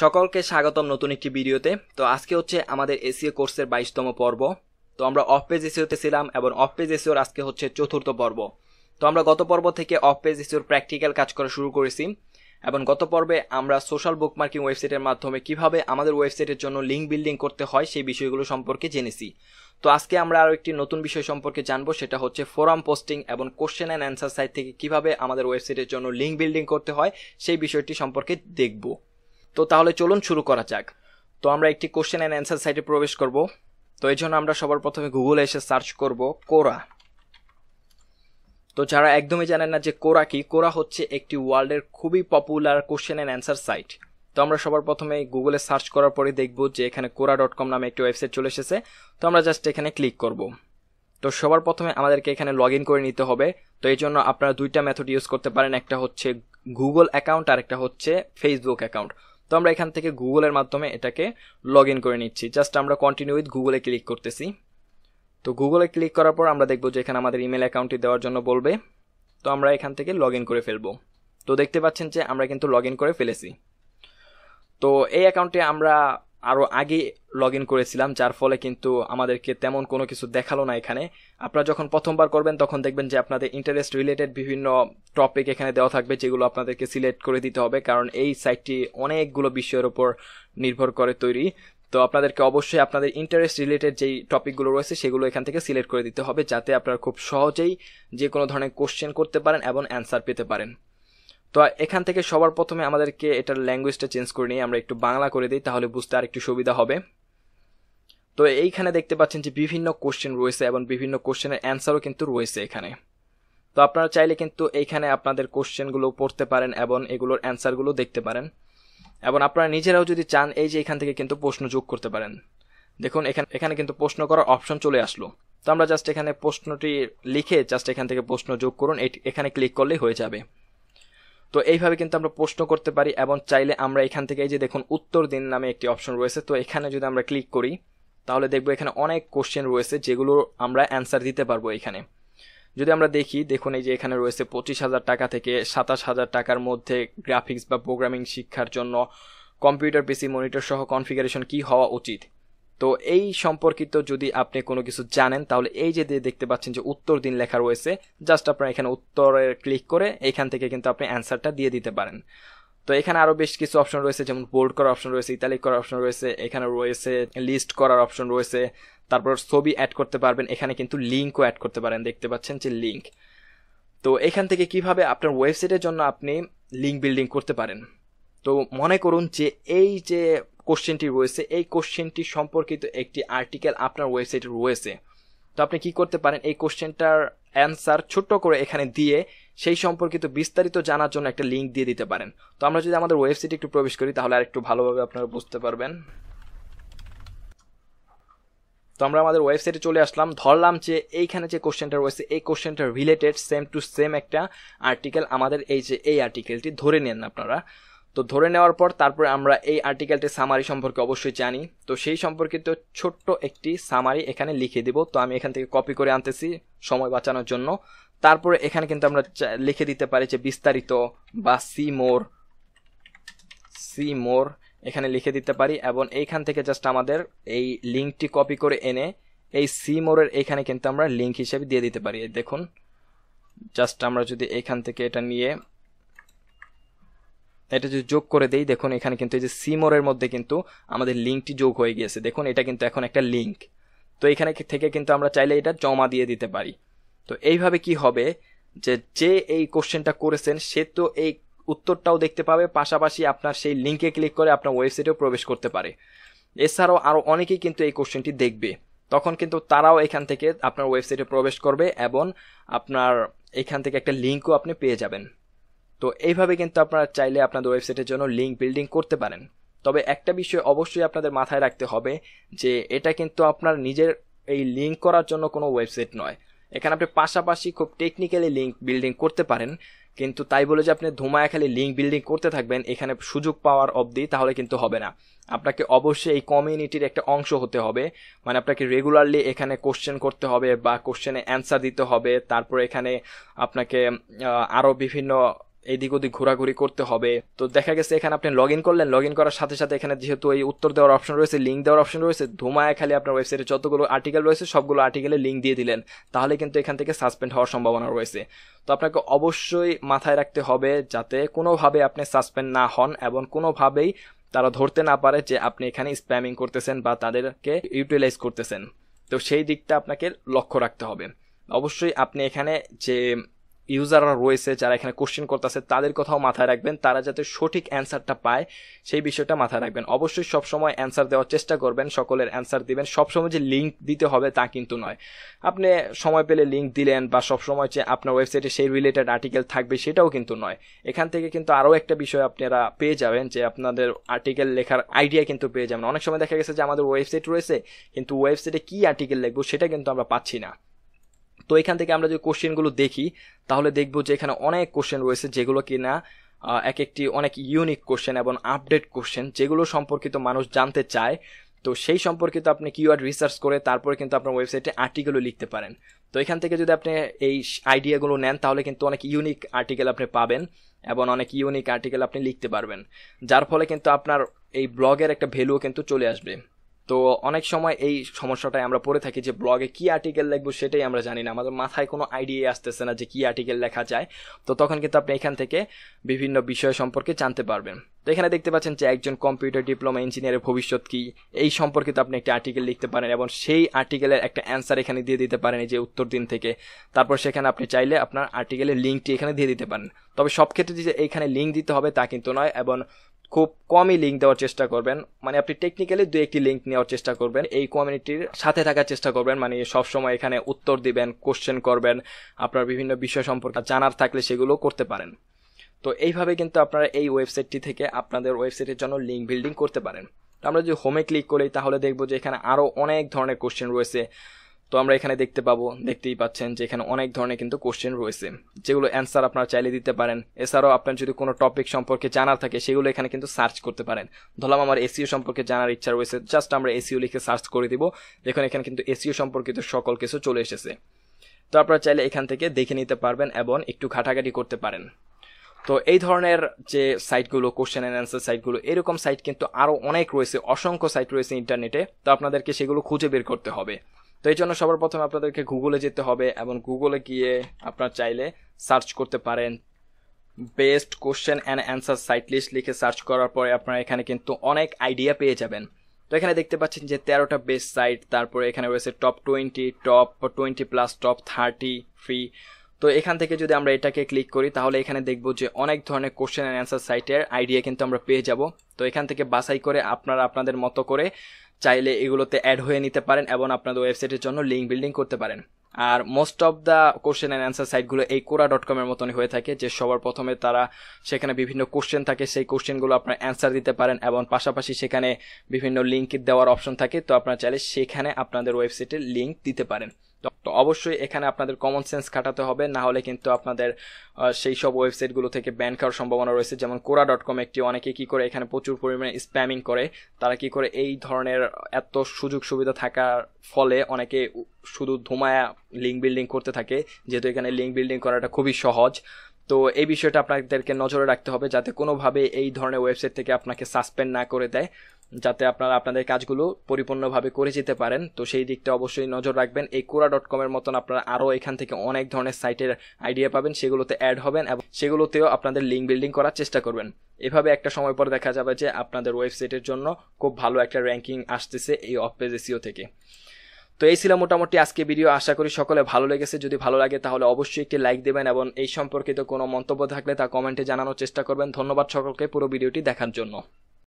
সকলকে স্বাগতম নতুন একটি ভিডিওতে। তো আজকে হচ্ছে আমাদের এসইও কোর্সের 22তম পর্ব। তো আমরা অফপেজ এসইওতে ছিলাম এবং অফপেজ এসইওর আজকে হচ্ছে চতুর্থ পর্ব। তো আমরা গত পর্ব থেকে অফপেজ এসইওর প্র্যাকটিক্যাল কাজ করা শুরু করেছি এবং গত পর্বে আমরা সোশ্যাল বুকমার্কিং ওয়েবসাইটের মাধ্যমে কিভাবে আমাদের ওয়েবসাইটের জন্য লিঙ্ক বিল্ডিং করতে হয় সেই বিষয়গুলো সম্পর্কে জেনেছি। তো আজকে আমরা আরও একটি নতুন বিষয় সম্পর্কে জানবো, সেটা হচ্ছে ফোরাম পোস্টিং এবং কোশ্চেন অ্যান্ড অ্যান্সার সাইট থেকে কিভাবে আমাদের ওয়েবসাইটের জন্য লিঙ্ক বিল্ডিং করতে হয় সেই বিষয়টি সম্পর্কে দেখব। তো তাহলে চলুন শুরু করা যাক। তো আমরা একটি কোশ্চেন অ্যান্ড অ্যান্সার সাইটে প্রবেশ করব। তো এই জন্য আমরা সবার প্রথমে গুগলে এসে সার্চ করব কোরা। তো যারা একদমই জানেন না যে কোরা কি, কোরা হচ্ছে একটি ওয়ার্ল্ডের খুবই popular question and answer site. তো আমরা সবার প্রথমে গুগলে সার্চ করার পরে দেখব যে এখানে quora.com নামে একটি ওয়েবসাইট চলে এসেছে। তো আমরা জাস্ট এখানে ক্লিক করব। তো সবার প্রথমে আমাদেরকে এখানে লগ ইন করে নিতে হবে। তো এই জন্য আপনারা দুইটা মেথড ইউজ করতে পারেন, একটা হচ্ছে গুগল অ্যাকাউন্ট আর একটা হচ্ছে ফেসবুক অ্যাকাউন্ট। তো আমরা এখান থেকে গুগলের মাধ্যমে এটাকে লগ ইন করে নিচ্ছি। জাস্ট আমরা কন্টিনিউ উইথ গুগলে ক্লিক করতেছি। তো গুগলে ক্লিক করার পর আমরা দেখব যে এখানে আমাদের ইমেল অ্যাকাউন্টটি দেওয়ার জন্য বলবে। তো আমরা এখান থেকে লগ ইন করে ফেলবো। তো দেখতে পাচ্ছেন যে আমরা কিন্তু লগ ইন করে ফেলেছি। তো এই অ্যাকাউন্টে আমরা আরও আগে লগ ইন করেছিলাম, যার ফলে কিন্তু আমাদেরকে তেমন কোনো কিছু দেখালো না এখানে। আপনারা যখন প্রথমবার করবেন তখন দেখবেন যে আপনাদের ইন্টারেস্ট রিলেটেড বিভিন্ন টপিক এখানে দেওয়া থাকবে, যেগুলো আপনাদেরকে সিলেক্ট করে দিতে হবে, কারণ এই সাইটটি অনেকগুলো বিষয়ের উপর নির্ভর করে তৈরি। তো আপনাদেরকে অবশ্যই আপনাদের ইন্টারেস্ট রিলেটেড যেই টপিকগুলো রয়েছে সেগুলো এখান থেকে সিলেক্ট করে দিতে হবে, যাতে আপনারা খুব সহজেই যে কোনো ধরনের কোশ্চেন করতে পারেন এবং অ্যান্সার পেতে পারেন। তো এখান থেকে সবার প্রথমে আমাদেরকে এটার ল্যাঙ্গুয়েজটা চেঞ্জ করে নিয়ে আমরা একটু বাংলা করে দিই, তাহলে বুঝতে আর একটু সুবিধা হবে। তো এইখানে দেখতে পাচ্ছেন যে বিভিন্ন কোশ্চেন রয়েছে এবং বিভিন্ন কোশ্চেনের অ্যান্সারও কিন্তু রয়েছে এখানে। তো আপনারা চাইলে কিন্তু এইখানে আপনাদের কোশ্চেনগুলো পড়তে পারেন এবং এগুলোর অ্যান্সারগুলো দেখতে পারেন। এবং আপনারা নিজেরাও যদি চান এই যে এখান থেকে কিন্তু প্রশ্ন যোগ করতে পারেন। দেখুন এখানে কিন্তু প্রশ্ন করার অপশন চলে আসলো। তো আমরা জাস্ট এখানে প্রশ্নটি লিখে জাস্ট এখান থেকে প্রশ্ন যোগ করুন, এখানে ক্লিক করলেই হয়ে যাবে। তো এইভাবে কিন্তু আমরা প্রশ্ন করতে পারি এবং চাইলে আমরা এখান থেকে এই যে দেখুন উত্তর দিন নামে একটি অপশন রয়েছে। তো এখানে যদি আমরা ক্লিক করি তাহলে দেখবো এখানে অনেক কোশ্চেন রয়েছে যেগুলো আমরা অ্যান্সার দিতে পারবো এখানে। যদি আমরা দেখি, দেখুন এই যে এখানে রয়েছে 25,000 টাকা থেকে 27,000 টাকার মধ্যে গ্রাফিক্স বা প্রোগ্রামিং শিক্ষার জন্য কম্পিউটার পিসি মনিটর সহ কনফিগারেশন কি হওয়া উচিত। তো এই সম্পর্কিত যদি আপনি কোনো কিছু জানেন তাহলে এই যে দেখতে পাচ্ছেন যে উত্তর দিন লেখা রয়েছে, জাস্ট আপনারা এখানে উত্তরে ক্লিক করে এখান থেকে কিন্তু আপনি অ্যান্সারটা দিয়ে দিতে পারেন। তো এখানে আরও বেশ কিছু অপশন রয়েছে, যেমন বোল্ড করার অপশন রয়েছে, ইতালিক করার অপশন রয়েছে, এখানে রয়েছে লিস্ট করার অপশন রয়েছে, তারপর ছবি অ্যাড করতে পারবেন, এখানে কিন্তু লিঙ্কও অ্যাড করতে পারেন, দেখতে পাচ্ছেন যে লিঙ্ক। তো এখান থেকে কিভাবে আপনার ওয়েবসাইটের জন্য আপনি লিঙ্ক বিল্ডিং করতে পারেন। তো মনে করুন যে এই যে কোশ্চেনটি রয়েছে এই কোশ্চেনটি সম্পর্কিত একটি আর্টিকেল আপনার ওয়েবসাইটে রয়েছে। তো আপনি কি করতে পারেন, এই কোশ্চেনটার অ্যান্সার ছোট্ট করে এখানে দিয়ে সেই সম্পর্কিত বিস্তারিত জানার জন্য একটা লিঙ্ক দিয়ে দিতে পারেন। তো আমরা যদি আমাদের ওয়েবসাইটে একটু প্রবেশ করি তাহলে আর একটু ভালোভাবে আপনারা বুঝতে পারবেন। তো আমরা আমাদের ওয়েবসাইটে চলে আসলাম, ধরলাম যে এইখানে যে কোশ্চেনটা রয়েছে এই কোশ্চেনটা রিলেটেড সেম টু সেম একটা আর্টিকেল আমাদের এই আর্টিকেলটি ধরে নেন আপনারা। তো ধরে নেওয়ার পর তারপরে আমরা এই আর্টিকেলটির সামারি সম্পর্কে অবশ্যই জানি। তো সেই সম্পর্কিত ছোট্ট একটি সামারি এখানে লিখে দিব। তো আমি এখান থেকে কপি করে আনতেছি সময় বাঁচানোর জন্য। তারপরে এখানে কিন্তু আমরা লিখে দিতে পারি যে বিস্তারিত বা সি মোর এখানে লিখে দিতে পারি এবং এইখান থেকে জাস্ট আমাদের এই লিঙ্কটি কপি করে এনে এই সি মোরের এখানে কিন্তু আমরা লিঙ্ক হিসেবে দিয়ে দিতে পারি। দেখুন জাস্ট আমরা যদি এখান থেকে এটা নিয়ে এটা যদি যোগ করে দেই, দেখুন এখানে কিন্তু এই যে সিমোরের মধ্যে কিন্তু আমাদের লিঙ্কটি যোগ হয়ে গিয়েছে। দেখুন এটা কিন্তু এখন একটা লিঙ্ক। তো এখানে থেকে কিন্তু আমরা চাইলে এটা জমা দিয়ে দিতে পারি। তো এইভাবে কি হবে যে এই কোশ্চেনটা করেছেন সে তো এই উত্তরটাও দেখতে পাবে, পাশাপাশি আপনার সেই লিঙ্কে ক্লিক করে আপনার ওয়েবসাইটেও প্রবেশ করতে পারে। এছাড়াও আরও অনেকেই কিন্তু এই কোশ্চেনটি দেখবে, তখন কিন্তু তারাও এখান থেকে আপনার ওয়েবসাইটে প্রবেশ করবে এবং আপনার এখান থেকে একটা লিঙ্কও আপনি পেয়ে যাবেন। তো এইভাবে কিন্তু আপনারা চাইলে আপনাদের ওয়েবসাইটের জন্য লিঙ্ক বিল্ডিং করতে পারেন। তবে একটা বিষয় অবশ্যই আপনাদের মাথায় রাখতে হবে যে এটা কিন্তু আপনার নিজের এই লিঙ্ক করার জন্য কোনো ওয়েবসাইট নয়। এখানে আপনি পাশাপাশি খুব টেকনিক্যালি লিঙ্ক বিল্ডিং করতে পারেন, কিন্তু তাই বলে যে আপনি ধুমায় খালি লিঙ্ক বিল্ডিং করতে থাকবেন এখানে সুযোগ পাওয়ার অবধি, তাহলে কিন্তু হবে না। আপনাকে অবশ্যই এই কমিউনিটির একটা অংশ হতে হবে, মানে আপনাকে রেগুলারলি এখানে কোশ্চেন করতে হবে বা কোশ্চেনে অ্যান্সার দিতে হবে। তারপরে এখানে আপনাকে আরও বিভিন্ন এইদিক ওদিক ঘোরাঘুরি করতে হবে। তো দেখা গেছে এখানে আপনি লগ ইন করলেন, লগ ইন করার সাথে সাথে এখানে যেহেতু এই উত্তর দেওয়ার অপশন রয়েছে, লিঙ্ক দেওয়ার অপশন রয়েছে, ধুমায় খালি আপনার ওয়েবসাইটে যতগুলো আর্টিকেল রয়েছে সবগুলো আর্টিকেলে লিঙ্ক দিয়ে দিলেন, তাহলে কিন্তু এখান থেকে সাসপেন্ড হওয়ার সম্ভাবনা রয়েছে। তো আপনাকে অবশ্যই মাথায় রাখতে হবে যাতে কোনোভাবে আপনি সাসপেন্ড না হন এবং কোনোভাবেই তারা ধরতে না পারে যে আপনি এখানে স্প্যামিং করতেছেন বা তাদেরকে ইউটিলাইজ করতেছেন। তো সেই দিকটা আপনাকে লক্ষ্য রাখতে হবে। অবশ্যই আপনি এখানে যে ইউজাররা রয়েছে যারা এখানে কোশ্চেন করতেছে তাদের কথাও মাথায় রাখবেন, তারা যাতে সঠিক অ্যান্সারটা পায় সেই বিষয়টা মাথায় রাখবেন। অবশ্যই সবসময় অ্যান্সার দেওয়ার চেষ্টা করবেন, সকলের অ্যান্সার দিবেন। সবসময় যে লিঙ্ক দিতে হবে তা কিন্তু নয়, আপনি সময় পেলে লিঙ্ক দিলেন বা সবসময় যে আপনার ওয়েবসাইটে সেই রিলেটেড আর্টিকেল থাকবে সেটাও কিন্তু নয়। এখান থেকে কিন্তু আরও একটা বিষয় আপনারা পেয়ে যাবেন যে আপনাদের আর্টিকেল লেখার আইডিয়া কিন্তু পেয়ে যাবেন। অনেক সময় দেখা গেছে যে আমাদের ওয়েবসাইট রয়েছে কিন্তু ওয়েবসাইটে কি আর্টিকেল লিখবো সেটা কিন্তু আমরা পাচ্ছি না। তো এখান থেকে আমরা যদি কোশ্চেনগুলো দেখি তাহলে দেখবো যে এখানে অনেক কোশ্চেন রয়েছে যেগুলো কিনা এক একটি অনেক ইউনিক কোশ্চেন এবং আপডেট কোশ্চেন, যেগুলো সম্পর্কিত মানুষ জানতে চায়। তো সেই সম্পর্কিত আপনি কিওয়ার্ড রিসার্চ করে তারপরে কিন্তু আপনার ওয়েবসাইটে আর্টিকেলও লিখতে পারেন। তো এখান থেকে যদি আপনি এই আইডিয়াগুলো নেন তাহলে কিন্তু অনেক ইউনিক আর্টিকেল আপনি পাবেন এবং অনেক ইউনিক আর্টিকেল আপনি লিখতে পারবেন, যার ফলে কিন্তু আপনার এই ব্লগের একটা ভ্যালুও কিন্তু চলে আসবে। তো অনেক সময় এই সমস্যাটাই আমরা পড়ে থাকি যে ব্লগে কি আর্টিকেল লিখবো সেটাই আমরা জানি না, আমাদের মাথায় কোনো আইডিয়া আসতেছে না যে কি আর্টিকেল লেখা যায়। তো তখন কিন্তু আপনি এখান থেকে বিভিন্ন বিষয় সম্পর্কে জানতে পারবেন। তো এখানে দেখতে পাচ্ছেন যে একজন কম্পিউটার ডিপ্লোমা ইঞ্জিনিয়ারের ভবিষ্যৎ কি, এই সম্পর্কিত আপনি একটা আর্টিকেল লিখতে পারেন এবং সেই আর্টিকেলের একটা অ্যান্সার এখানে দিয়ে দিতে পারেন এই যে উত্তর দিন থেকে। তারপর সেখানে আপনি চাইলে আপনার আর্টিকেলের লিঙ্কটি এখানে দিয়ে দিতে পারেন। তবে সব ক্ষেত্রে যে এইখানে লিঙ্ক দিতে হবে তা কিন্তু নয় এবং খুব কমই লিঙ্ক দেওয়ার চেষ্টা করবেন, মানে আপনি টেকনিক্যালি 2-1টি লিঙ্ক নেওয়ার চেষ্টা করবেন, এই কমিউনিটির সাথে থাকার চেষ্টা করবেন, মানে সবসময় এখানে উত্তর দিবেন, কোশ্চেন করবেন, আপনার বিভিন্ন বিষয় সম্পর্কে জানার থাকলে সেগুলো করতে পারেন। তো এইভাবে কিন্তু আপনারা এই ওয়েবসাইটটি থেকে আপনাদের ওয়েবসাইটের জন্য লিঙ্ক বিল্ডিং করতে পারেন। তো আমরা যদি হোমে ক্লিক করি তাহলে দেখবো যে এখানে আরও অনেক ধরনের কোশ্চেন রয়েছে। তো আমরা এখানে দেখতেই পাচ্ছেন যে এখানে অনেক ধরনের কিন্তু কোশ্চেন রয়েছে যেগুলো অ্যান্সার আপনারা চাইলে দিতে পারেন। এছাড়াও আপনার যদি কোনো টপিক সম্পর্কে জানার থাকে সেগুলো এখানে কিন্তু সার্চ করতে পারেন। ধরলাম আমার এসইও সম্পর্কে জানার ইচ্ছা রয়েছে, জাস্ট আমরা এসইও লিখে সার্চ করে দিব, দেখুন এখানে কিন্তু এসইও সম্পর্কিত সকল কিছু চলে এসেছে। তো আপনারা চাইলে এখান থেকে দেখে নিতে পারবেন এবং একটু ঘাটাঘাটি করতে পারেন। তো এই ধরনের যে সাইটগুলো কোশ্চেন অ্যান্ড অ্যান্সার সাইটগুলো, এরকম সাইট কিন্তু আরও অনেক রয়েছে, অসংখ্য সাইট রয়েছে ইন্টারনেটে। তো আপনাদেরকে সেগুলো খুঁজে বের করতে হবে। তো এই জন্য সবার প্রথমে আপনাদেরকে গুগলে যেতে হবে এবং গুগলে গিয়ে আপনারা চাইলে সার্চ করতে পারেন best question and answer site list লিখে সার্চ করার পরে আপনারা এখানে কিন্তু অনেক আইডিয়া পেয়ে যাবেন। তো এখানে দেখতে পাচ্ছেন যে 13টা বেস্ট সাইট, তারপরে এখানে রয়েছে টপ 20, টপ 20+, টপ 30 ফ্রি। তো এখান থেকে যদি আমরা এটাকে ক্লিক করি তাহলে এখানে দেখব যে অনেক ধরনের কোশ্চেন অ্যান্ড অ্যান্সার সাইটের আইডিয়া কিন্তু আমরা পেয়ে যাব। তো এখান থেকে বাছাই করে আপনারা আপনাদের মতো করে চাইলে এগুলোতে অ্যাড হয়ে নিতে পারেন এবং আপনাদের ওয়েবসাইটের জন্য লিঙ্ক বিল্ডিং করতে পারেন। আর most of the question and answer সাইটগুলো এই Quora.com এর মতনই হয়ে থাকে, যে সবার প্রথমে তারা সেখানে বিভিন্ন কোশ্চেন থাকে, সেই কোশ্চেনগুলো আপনার অ্যান্সার দিতে পারেন এবং পাশাপাশি সেখানে বিভিন্ন লিঙ্ক দেওয়ার অপশন থাকে। তো আপনারা চাইলে সেখানে আপনাদের ওয়েবসাইটের লিঙ্ক দিতে পারেন। তো অবশ্যই এখানে আপনাদের কমন সেন্স খাটাতে হবে, না হলে কিন্তু আপনাদের সেই সব ওয়েবসাইটগুলো থেকে ব্যান খাওয়ার সম্ভাবনা রয়েছে। যেমন Quora.com একটি, অনেকে কি করে এখানে প্রচুর পরিমাণে স্প্যামিং করে, তারা কি করে এই ধরনের এত সুযোগ সুবিধা থাকার ফলে অনেকে শুধু ধুমায়া লিঙ্ক বিল্ডিং করতে থাকে, যেহেতু এখানে লিঙ্ক বিল্ডিং করাটা খুবই সহজ। তো এই বিষয়টা আপনাদেরকে নজরে রাখতে হবে যাতে কোনোভাবে এই ধরনের ওয়েবসাইট থেকে আপনাকে সাসপেন্ড না করে দেয়, যাতে আপনারা আপনাদের কাজগুলো পরিপূর্ণভাবে করে যেতে পারেন। তো সেই দিকটা অবশ্যই নজর রাখবেন। এই Quora.com এর মতন আপনারা আরও এখান থেকে অনেক ধরনের সাইটের আইডিয়া পাবেন, সেগুলোতে অ্যাড হবেন এবং সেগুলোতেও আপনাদের লিঙ্ক বিল্ডিং করার চেষ্টা করবেন। এভাবে একটা সময় পর দেখা যাবে যে আপনাদের ওয়েবসাইটের জন্য খুব ভালো একটা র্যাঙ্কিং আসতেছে এই অফপেজ এসইও থেকে। তো এই ছিল মোটামুটি আজকে ভিডিও, আশা করি সকলে ভালো লেগেছে। যদি ভালো লাগে তাহলে অবশ্যই একটি লাইক দেবেন এবং এই সম্পর্কিত কোনো মন্তব্য থাকলে তা কমেন্টে জানানোর চেষ্টা করবেন। ধন্যবাদ সকলকে পুরো ভিডিওটি দেখার জন্য।